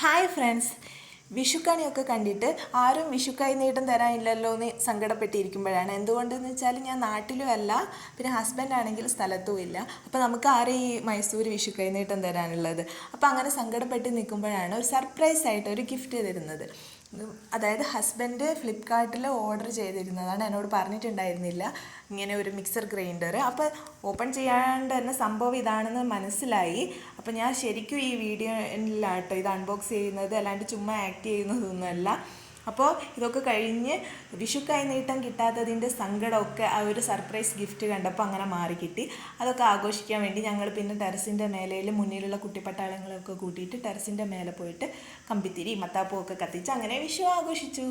Hi friends, വിഷുക്കണിയൊക്കെ കണ്ടിട്ട് ആരും വിഷുക്കൈ നീട്ടം തരാനില്ലല്ലോ എന്ന് സങ്കടപ്പെട്ടിരിക്കുമ്പോഴാണ്. എന്തുകൊണ്ടെന്ന് വെച്ചാൽ ഞാൻ നാട്ടിലും അല്ല, പിന്നെ ഹസ്ബൻഡ് ആണെങ്കിൽ സ്ഥലത്തും ഇല്ല. അപ്പോൾ നമുക്ക് ആരും ഈ മൈസൂർ വിഷുക്കൈ നീട്ടം തരാനുള്ളത്. അപ്പോൾ അങ്ങനെ സങ്കടപ്പെട്ട് നിൽക്കുമ്പോഴാണ് ഒരു സർപ്രൈസ് ആയിട്ട് ഒരു ഗിഫ്റ്റ് തരുന്നത്. അതായത് ഹസ്ബൻഡ് ഫ്ലിപ്കാർട്ടിൽ ഓർഡർ ചെയ്തിരുന്നതാണ്, എന്നോട് പറഞ്ഞിട്ടുണ്ടായിരുന്നില്ല ഇങ്ങനെ ഒരു മിക്സർ ഗ്രൈൻഡർ. അപ്പോൾ ഓപ്പൺ ചെയ്യാണ്ട് തന്നെ സംഭവം ഇതാണെന്ന് മനസ്സിലായി. അപ്പോൾ ഞാൻ ശരിക്കും ഈ വീഡിയോയിലാട്ടോ ഇത് അൺബോക്സ് ചെയ്യുന്നത്, അല്ലാണ്ട് ചുമ്മാ ആക്ട് ചെയ്യുന്നതൊന്നുമല്ല. അപ്പോൾ ഇതൊക്കെ കഴിഞ്ഞ് വിഷുക്കൈ നീട്ടം കിട്ടാത്തതിൻ്റെ സങ്കടമൊക്കെ ആ ഒരു സർപ്രൈസ് ഗിഫ്റ്റ് കണ്ടപ്പോൾ അങ്ങനെ മാറി കിട്ടി. അതൊക്കെ ആഘോഷിക്കാൻ വേണ്ടി ഞങ്ങൾ പിന്നെ ടെറസിൻ്റെ മേലയിൽ മുന്നിലുള്ള കുട്ടിപ്പട്ടാളങ്ങളൊക്കെ കൂട്ടിയിട്ട് ടെറസിൻ്റെ മേലെ പോയിട്ട് കമ്പിത്തിരി മത്താപ്പൂ ഒക്കെ കത്തിച്ച് അങ്ങനെ വിഷു ആഘോഷിച്ചു.